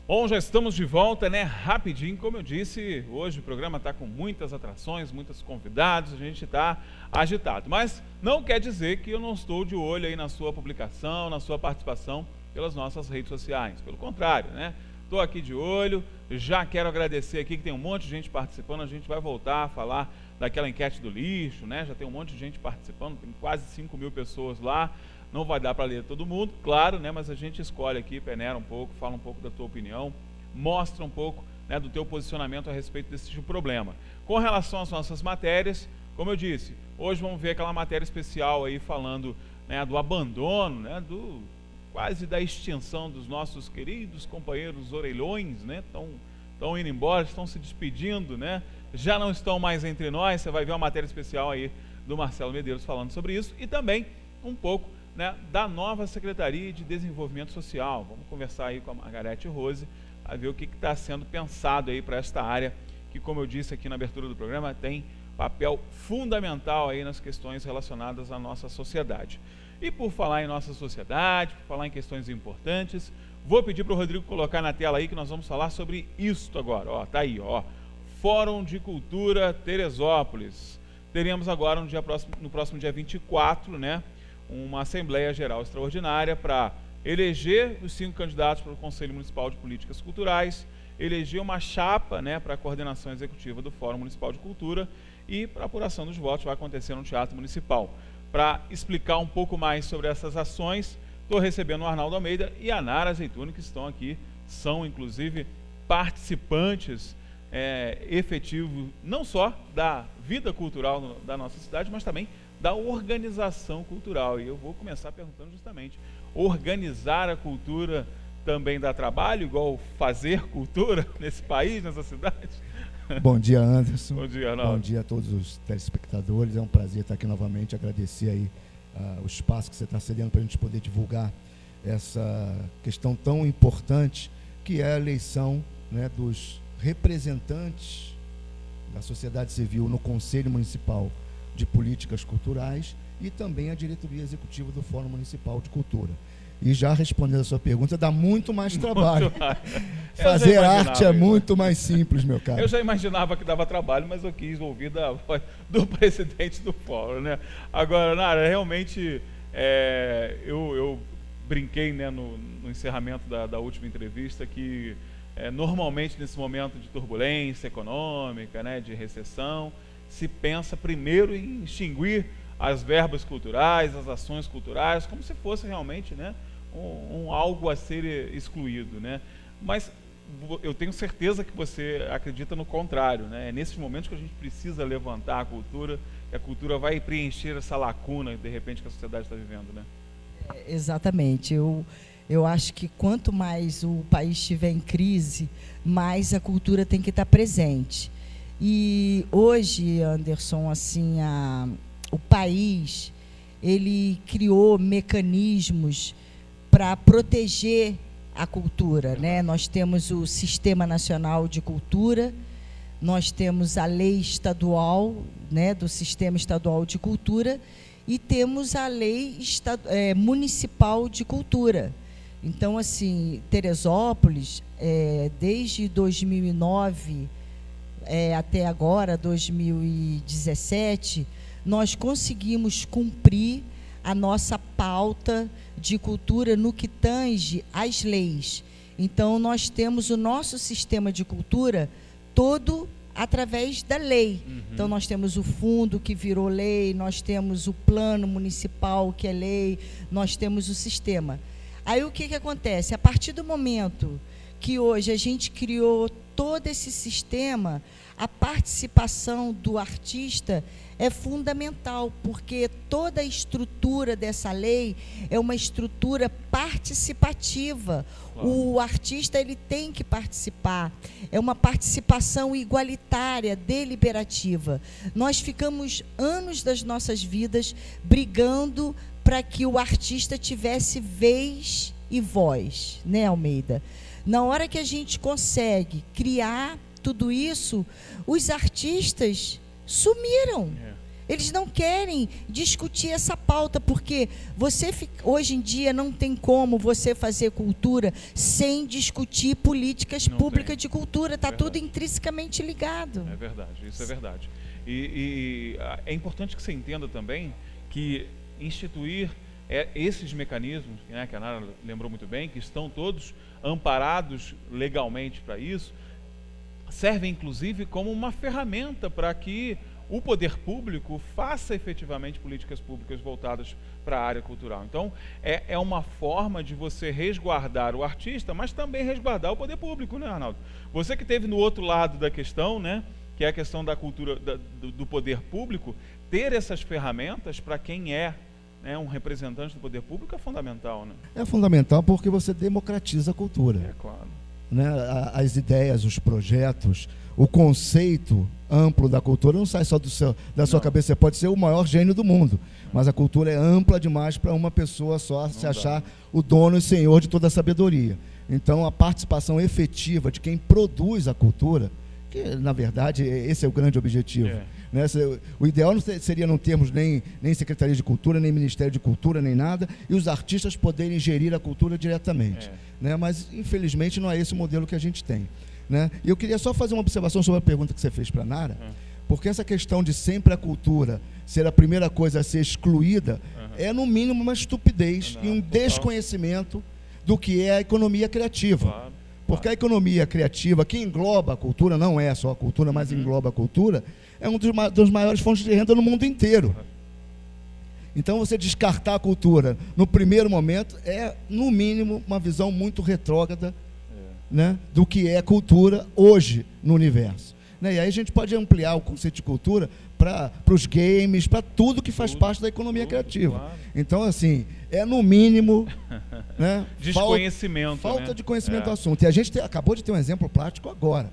Bom, já estamos de volta, né? Rapidinho, como eu disse, hoje o programa está com muitas atrações, muitos convidados, a gente está agitado. Mas não quer dizer que eu não estou de olho aí na sua publicação, na sua participação pelas nossas redes sociais. Pelo contrário, né? Estou aqui de olho, já quero agradecer aqui que tem um monte de gente participando, a gente vai voltar a falar daquela enquete do lixo, né? Já tem um monte de gente participando, tem quase 5.000 pessoas lá. Não vai dar para ler todo mundo, claro, né? Mas a gente escolhe aqui, peneira um pouco, fala um pouco da tua opinião, mostra um pouco, né, do teu posicionamento a respeito desse tipo de problema. Com relação às nossas matérias, como eu disse, hoje vamos ver aquela matéria especial aí falando, né, do abandono, né, quase da extinção dos nossos queridos companheiros orelhões, né? Estão indo embora, estão se despedindo, né? Já não estão mais entre nós. Você vai ver uma matéria especial aí do Marcelo Medeiros falando sobre isso e também um pouco, né, da nova Secretaria de Desenvolvimento Social. Vamos conversar aí com a Margarete Rose, a ver o que está sendo pensado aí para esta área, que, como eu disse aqui na abertura do programa, tem papel fundamental aí nas questões relacionadas à nossa sociedade. E por falar em nossa sociedade, por falar em questões importantes, vou pedir para o Rodrigo colocar na tela aí que nós vamos falar sobre isto agora. Ó, tá aí, ó. Fórum de Cultura Teresópolis. Teremos agora no próximo dia 24, né, uma Assembleia Geral Extraordinária para eleger os 5 candidatos para o Conselho Municipal de Políticas Culturais, eleger uma chapa, né, para a coordenação executiva do Fórum Municipal de Cultura e para a apuração dos votos vai acontecer no Teatro Municipal. Para explicar um pouco mais sobre essas ações, estou recebendo o Arnaldo Almeida e a Nara Azeituni, que estão aqui, são inclusive participantes efetivos, não só da vida cultural da nossa cidade, mas também da organização cultural. E eu vou começar perguntando justamente, organizar a cultura também dá trabalho, igual fazer cultura nesse país, nessa cidade? Bom dia, Anderson. Bom dia, Arnaldo. Bom dia a todos os telespectadores. É um prazer estar aqui novamente, agradecer aí o espaço que você está cedendo para a gente poder divulgar essa questão tão importante que é a eleição, né, dos representantes da sociedade civil no Conselho Municipal de Políticas Culturais e também a diretoria executiva do Fórum Municipal de Cultura. E já respondendo a sua pergunta, dá muito mais trabalho. Fazer arte é muito mais simples, meu caro. Eu já imaginava que dava trabalho, mas eu quis ouvir da voz do presidente do Fórum, né? Agora, Nara, realmente eu brinquei, né, no encerramento da última entrevista que normalmente nesse momento de turbulência econômica, né, de recessão, se pensa primeiro em extinguir as verbas culturais, as ações culturais, como se fosse realmente, né, algo a ser excluído, né? Mas eu tenho certeza que você acredita no contrário, né? É nesses momentos que a gente precisa levantar a cultura, que a cultura vai preencher essa lacuna, de repente, que a sociedade está vivendo, né? Exatamente. Eu acho que quanto mais o país estiver em crise, mais a cultura tem que estar presente. E hoje, Anderson, assim, o país, ele criou mecanismos para proteger a cultura, né? Nós temos o Sistema Nacional de Cultura, nós temos a lei estadual, né, do Sistema Estadual de Cultura, e temos a lei municipal de cultura. Então, assim, Teresópolis, desde 2009 até agora, 2017, nós conseguimos cumprir a nossa pauta de cultura no que tange às leis. Então, nós temos o nosso sistema de cultura todo através da lei. Então, nós temos o fundo que virou lei, nós temos o plano municipal que é lei, nós temos o sistema. Aí, o que acontece? A partir do momento que hoje a gente criou todo esse sistema, a participação do artista é fundamental, porque toda a estrutura dessa lei é uma estrutura participativa. Claro. O artista, ele tem que participar, é uma participação igualitária, deliberativa. Nós ficamos anos das nossas vidas brigando para que o artista tivesse vez e voz, né, Almeida? Na hora que a gente consegue criar tudo isso, os artistas sumiram. Eles não querem discutir essa pauta, porque hoje em dia não tem como você fazer cultura sem discutir políticas públicas de cultura. Está tudo intrinsecamente ligado. É verdade, isso é verdade. E é importante que você entenda também que instituir esses mecanismos, né, que a Nara lembrou muito bem, que estão todos amparados legalmente para isso, servem inclusive como uma ferramenta para que o poder público faça efetivamente políticas públicas voltadas para a área cultural. Então, é uma forma de você resguardar o artista, mas também resguardar o poder público, né, Arnaldo? Você que esteve no outro lado da questão, né, que é a questão da cultura, do poder público, ter essas ferramentas para quem um representante do poder público é fundamental, né? É fundamental porque você democratiza a cultura. É claro. Né? As ideias, os projetos, o conceito amplo da cultura não sai só da sua cabeça. Você pode ser o maior gênio do mundo, mas a cultura é ampla demais para uma pessoa só se achar o dono e senhor de toda a sabedoria. Então, a participação efetiva de quem produz a cultura, que, na verdade, esse é o grande objetivo. Né? O ideal não seria não termos nem Secretaria de Cultura, nem Ministério de Cultura, nem nada, e os artistas poderem gerir a cultura diretamente. Né? Mas, infelizmente, não é esse o modelo que a gente tem. Né? E eu queria só fazer uma observação sobre a pergunta que você fez para a Nara, porque essa questão de sempre a cultura ser a primeira coisa a ser excluída é, no mínimo, uma estupidez e um desconhecimento do que é a economia criativa. Porque a economia criativa, que engloba a cultura, não é só a cultura, mas engloba a cultura, é um dos maiores fontes de renda no mundo inteiro. Então, você descartar a cultura no primeiro momento é, no mínimo, uma visão muito retrógrada, né, do que é cultura hoje no universo. Né? E aí a gente pode ampliar o conceito de cultura para os games, para tudo que faz parte da economia criativa. Claro. Então, assim, é no mínimo né, desconhecimento. Falta de conhecimento do assunto. E a gente acabou de ter um exemplo prático agora.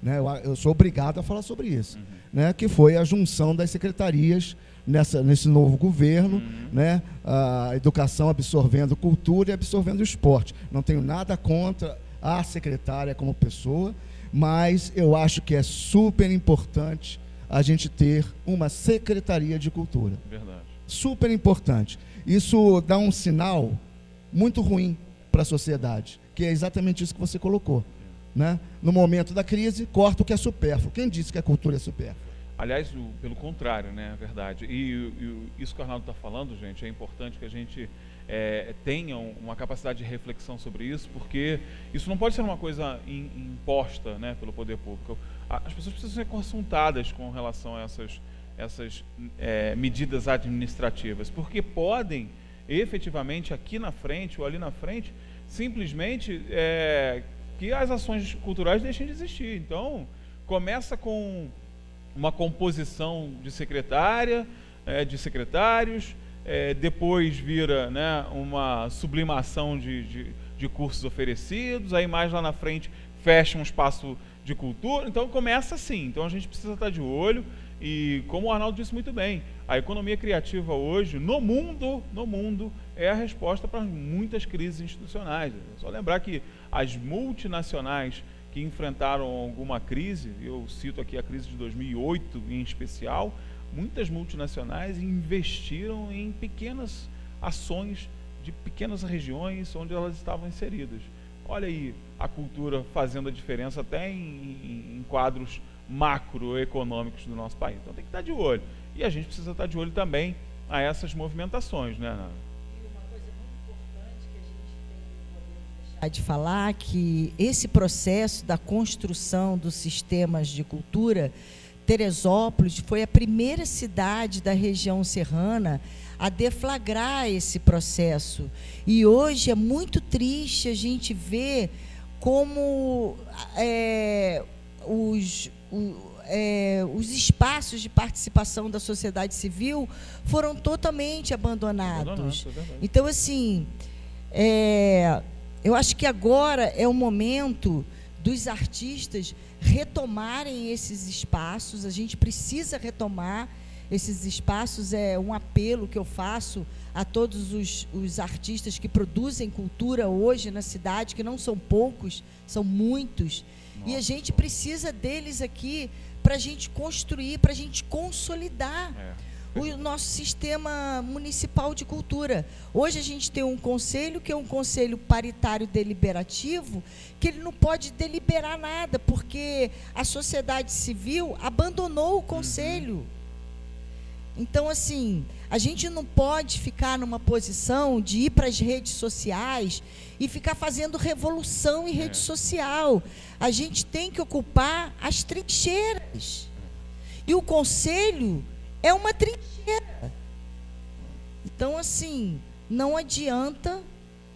Né? Eu sou obrigado a falar sobre isso. Né? Que foi a junção das secretarias nesse novo governo, né? A educação absorvendo cultura e absorvendo esporte. Não tenho nada contra a secretária como pessoa, mas eu acho que é super importante a gente ter uma secretaria de cultura. Verdade. Super importante. Isso dá um sinal muito ruim para a sociedade, que é exatamente isso que você colocou. Né? No momento da crise, corta o que é supérfluo. Quem disse que a cultura é supérflua? Aliás, pelo contrário, né? É verdade. E isso que o Arnaldo está falando, gente, é importante que a gente tenha uma capacidade de reflexão sobre isso, porque isso não pode ser uma coisa imposta, né, pelo poder público. As pessoas precisam ser consultadas com relação a essas medidas administrativas, porque podem, efetivamente, aqui na frente ou ali na frente, simplesmente que as ações culturais deixem de existir. Então, começa com uma composição de secretária, de secretários, depois vira, né, uma sublimação de cursos oferecidos, aí mais lá na frente fecha um espaço de cultura. Então começa assim. Então a gente precisa estar de olho e, como o Arnaldo disse muito bem, a economia criativa hoje no mundo é a resposta para muitas crises institucionais. É só lembrar que as multinacionais que enfrentaram alguma crise, eu cito aqui a crise de 2008 em especial, muitas multinacionais investiram em pequenas ações de pequenas regiões onde elas estavam inseridas. Olha aí a cultura fazendo a diferença até em quadros macroeconômicos do nosso país. Então tem que estar de olho. E a gente precisa estar de olho também a essas movimentações, né, Nara? E uma coisa muito importante que a gente tem que deixar de falar, que esse processo da construção dos sistemas de cultura, Teresópolis foi a primeira cidade da região serrana a deflagrar esse processo. E hoje é muito triste a gente ver como os espaços de participação da sociedade civil foram totalmente abandonados. Então, assim, eu acho que agora é o momento dos artistas retomarem esses espaços. A gente precisa retomar esses espaços. É um apelo que eu faço a todos os artistas que produzem cultura hoje na cidade, que não são poucos, são muitos. Nossa. E a gente precisa deles aqui para a gente construir, para a gente consolidar. o nosso sistema municipal de cultura. Hoje a gente tem um conselho, que é um conselho paritário deliberativo, que ele não pode deliberar nada, porque a sociedade civil abandonou o conselho. Então, assim, a gente não pode ficar numa posição de ir para as redes sociais e ficar fazendo revolução em rede social. A gente tem que ocupar as trincheiras. E o conselho é uma trincheira. Então, assim, não adianta,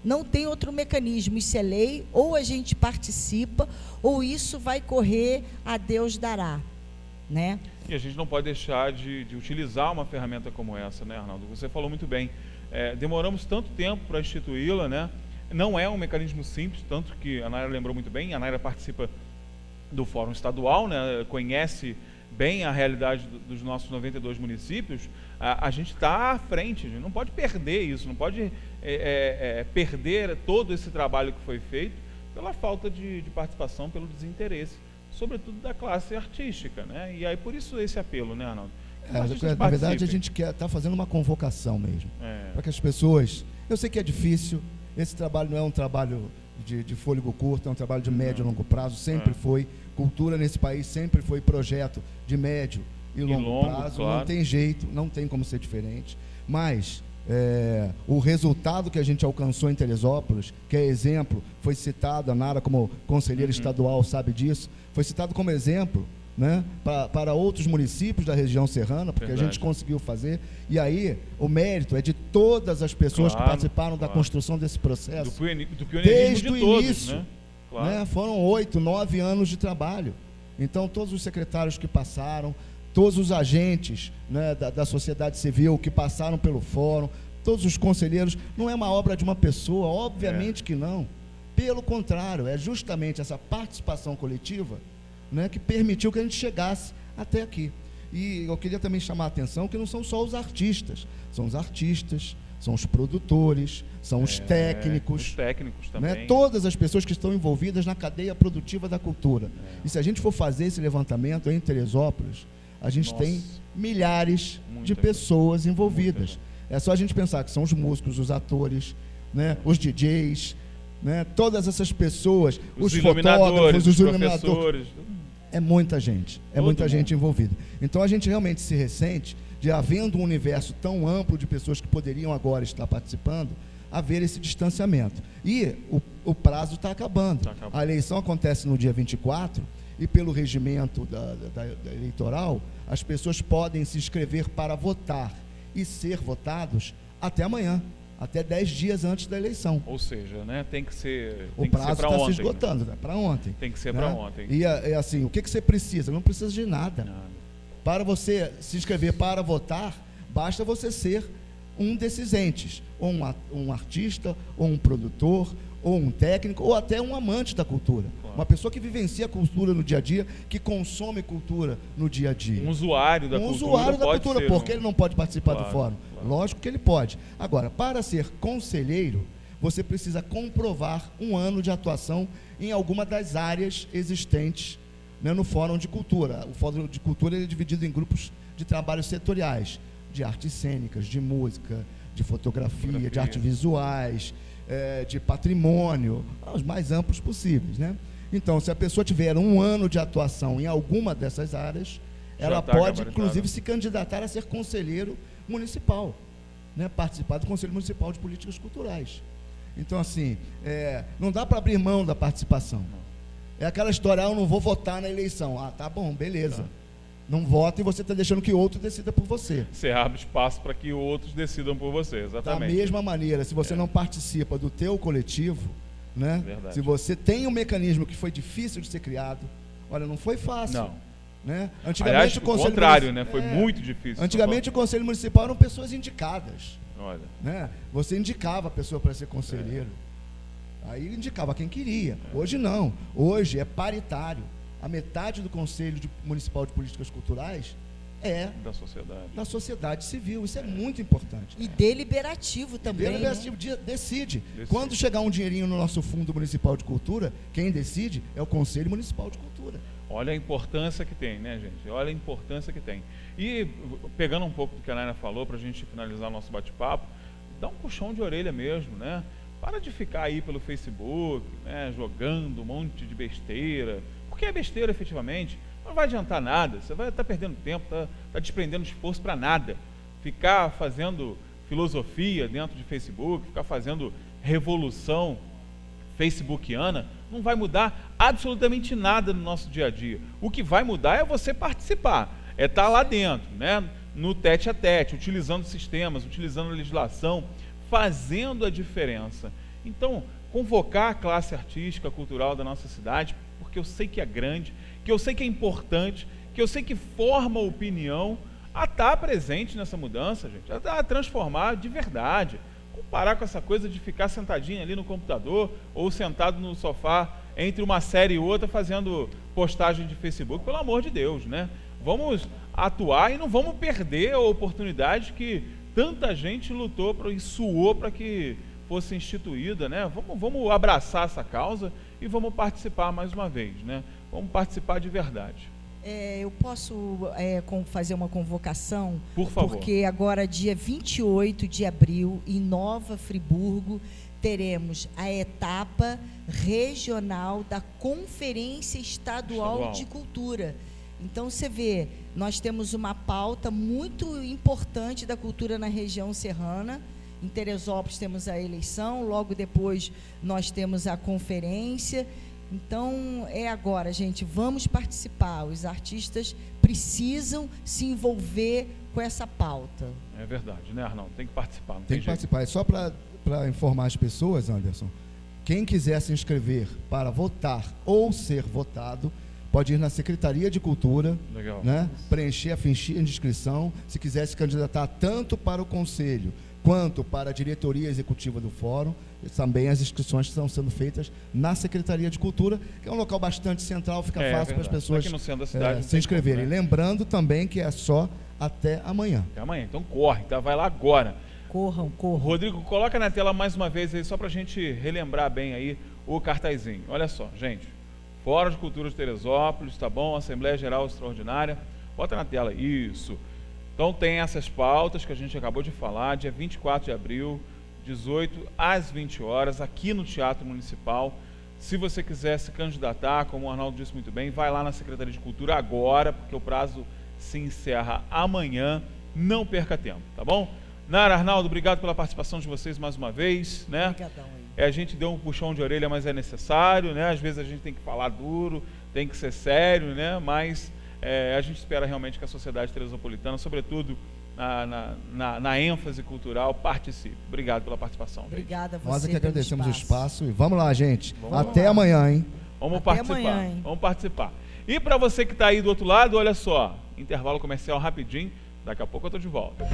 não tem outro mecanismo. Isso é lei, ou a gente participa, ou isso vai correr a Deus dará, né? E a gente não pode deixar de utilizar uma ferramenta como essa, né, Arnaldo? Você falou muito bem. Demoramos tanto tempo para instituí-la, né? Não é um mecanismo simples, tanto que a Naira lembrou muito bem. A Naira participa do Fórum Estadual, né? Conhece bem a realidade dos nossos 92 municípios. A gente está à frente, a gente não pode perder isso, não pode perder todo esse trabalho que foi feito pela falta de participação, pelo desinteresse, sobretudo da classe artística, né? E aí por isso esse apelo, né, Arnaldo? Na verdade, a gente está fazendo uma convocação mesmo, para que as pessoas... Eu sei que é difícil, esse trabalho não é um trabalho de fôlego curto, é um trabalho de médio e longo prazo, sempre foi. Cultura nesse país sempre foi projeto de médio e longo prazo, claro. Não tem jeito, não tem como ser diferente, mas... o resultado que a gente alcançou em Teresópolis, que é exemplo, foi citado, a Nara como conselheira estadual sabe disso, foi citado como exemplo, né, para outros municípios da região serrana, porque a gente conseguiu fazer, e aí o mérito é de todas as pessoas que participaram da construção desse processo, do pioneirismo desde o todos, início, né? Claro. Né, foram 8, 9 anos de trabalho. Então todos os secretários que passaram, todos os agentes, né, da sociedade civil que passaram pelo fórum, todos os conselheiros, não é uma obra de uma pessoa, obviamente que não. Pelo contrário, é justamente essa participação coletiva, né, que permitiu que a gente chegasse até aqui. E eu queria também chamar a atenção que não são só os artistas, são os artistas, são os produtores, são os técnicos. Os técnicos também. Né, todas as pessoas que estão envolvidas na cadeia produtiva da cultura. E se a gente for fazer esse levantamento em Teresópolis, a gente tem milhares de pessoas envolvidas. É só a gente pensar que são os músicos, os atores, né, os DJs, né, todas essas pessoas, os fotógrafos, os iluminadores. É muita gente, muita gente envolvida. Então a gente realmente se ressente de, havendo um universo tão amplo de pessoas que poderiam agora estar participando, haver esse distanciamento. E o prazo está acabando. A eleição acontece no dia 24 e pelo regimento da eleitoral, as pessoas podem se inscrever para votar e ser votados até amanhã, até 10 dias antes da eleição. Ou seja, né, tem que ser o prazo está se esgotando, né? Para ontem. Tem que ser para ontem. E assim, o que você precisa? Não precisa de nada. Para você se inscrever para votar, basta você ser um desses entes, ou um artista, ou um produtor, ou um técnico, ou até um amante da cultura. Claro. Uma pessoa que vivencia a cultura no dia a dia, que consome cultura no dia a dia. Um usuário da cultura. Um usuário da cultura, porque ele não pode participar do fórum. Claro. Lógico que ele pode. Agora, para ser conselheiro, você precisa comprovar um ano de atuação em alguma das áreas existentes, né, no Fórum de Cultura. O Fórum de Cultura ele é dividido em grupos de trabalhos setoriais, de artes cênicas, de música, de fotografia, de artes visuais, de patrimônio, os mais amplos possíveis, né? Então, se a pessoa tiver um ano de atuação em alguma dessas áreas, ela pode, inclusive, se candidatar a ser conselheiro municipal, né? Participar do Conselho Municipal de Políticas Culturais. Então, assim, não dá para abrir mão da participação. É aquela história, eu não vou votar na eleição. Ah, tá bom, beleza. Não vota e você está deixando que outro decida por você. Você abre espaço para que outros decidam por você, exatamente. Da mesma maneira, se você não participa do teu coletivo, né? Se você tem um mecanismo que foi difícil de ser criado, olha, não foi fácil. Não. Né? Antigamente, aliás, o contrário, né? Foi muito difícil. Antigamente o Conselho Municipal eram pessoas indicadas. Olha. Né? Você indicava a pessoa para ser conselheiro. Aí indicava quem queria. Hoje não. Hoje é paritário. A metade do Conselho Municipal de Políticas Culturais é da sociedade civil. Isso é muito importante. E deliberativo também. Deliberativo, decide. Quando chegar um dinheirinho no nosso Fundo Municipal de Cultura, quem decide é o Conselho Municipal de Cultura. Olha a importância que tem, né, gente? Olha a importância que tem. E, pegando um pouco do que a Naina falou, para a gente finalizar o nosso bate-papo, dá um puxão de orelha mesmo, né? Para de ficar aí pelo Facebook, né, jogando um monte de besteira, porque é besteira efetivamente, não vai adiantar nada, você vai estar perdendo tempo, tá desprendendo esforço para nada. Ficar fazendo filosofia dentro de Facebook, ficar fazendo revolução facebookiana, não vai mudar absolutamente nada no nosso dia a dia. O que vai mudar é você participar, é estar lá dentro, né, no tete a tete, utilizando sistemas, utilizando legislação, fazendo a diferença. Então, convocar a classe artística, cultural da nossa cidade, porque eu sei que é grande, que eu sei que é importante, que eu sei que forma opinião, a estar presente nessa mudança, gente, a transformar de verdade. Parar com essa coisa de ficar sentadinho ali no computador ou sentado no sofá entre uma série e outra fazendo postagem de Facebook, pelo amor de Deus, né? Vamos atuar e não vamos perder a oportunidade que tanta gente lutou e suou para que fosse instituída, né? Vamos abraçar essa causa e vamos participar mais uma vez, né? Vamos participar de verdade. Eu posso fazer uma convocação? Por favor. Porque agora, dia 28 de abril, em Nova Friburgo, teremos a etapa regional da Conferência Estadual de Cultura. Então, você vê, nós temos uma pauta muito importante da cultura na região serrana. Em Teresópolis temos a eleição, logo depois nós temos a conferência. Então, é agora, gente, vamos participar. Os artistas precisam se envolver com essa pauta. É verdade, né, Arnaldo? Tem que participar. Tem que participar. É só para informar as pessoas, Anderson, quem quiser se inscrever para votar ou ser votado, pode ir na Secretaria de Cultura, né, preencher a fichinha de inscrição. Se quiser se candidatar tanto para o Conselho quanto para a diretoria executiva do Fórum, também as inscrições estão sendo feitas na Secretaria de Cultura, que é um local bastante central, fica fácil para as pessoas se inscreverem. Como, né? Lembrando também que é só até amanhã. Até amanhã, então corre, tá? Vai lá agora. Corram. Rodrigo, coloca na tela mais uma vez aí, só para a gente relembrar bem aí o cartazinho. Olha só, gente, Fórum de Cultura de Teresópolis, tá bom? Assembleia Geral Extraordinária, bota na tela, isso. Então tem essas pautas que a gente acabou de falar, dia 24 de abril, 18 às 20 horas, aqui no Teatro Municipal. Se você quiser se candidatar, como o Arnaldo disse muito bem, vai lá na Secretaria de Cultura agora, porque o prazo se encerra amanhã. Não perca tempo, tá bom? Nara, Arnaldo, obrigado pela participação de vocês mais uma vez, né? Obrigadão aí. A gente deu um puxão de orelha, mas é necessário, né? Às vezes a gente tem que falar duro, tem que ser sério, né? Mas a gente espera realmente que a sociedade teresopolitana, sobretudo na ênfase cultural, participe. Obrigado pela participação. Obrigada a você. Nós é que agradecemos o espaço e vamos lá, gente. Vamos Até lá. Amanhã, hein? Vamos Até participar. amanhã, hein? Vamos participar. E para você que está aí do outro lado, olha só, intervalo comercial rapidinho, daqui a pouco eu estou de volta.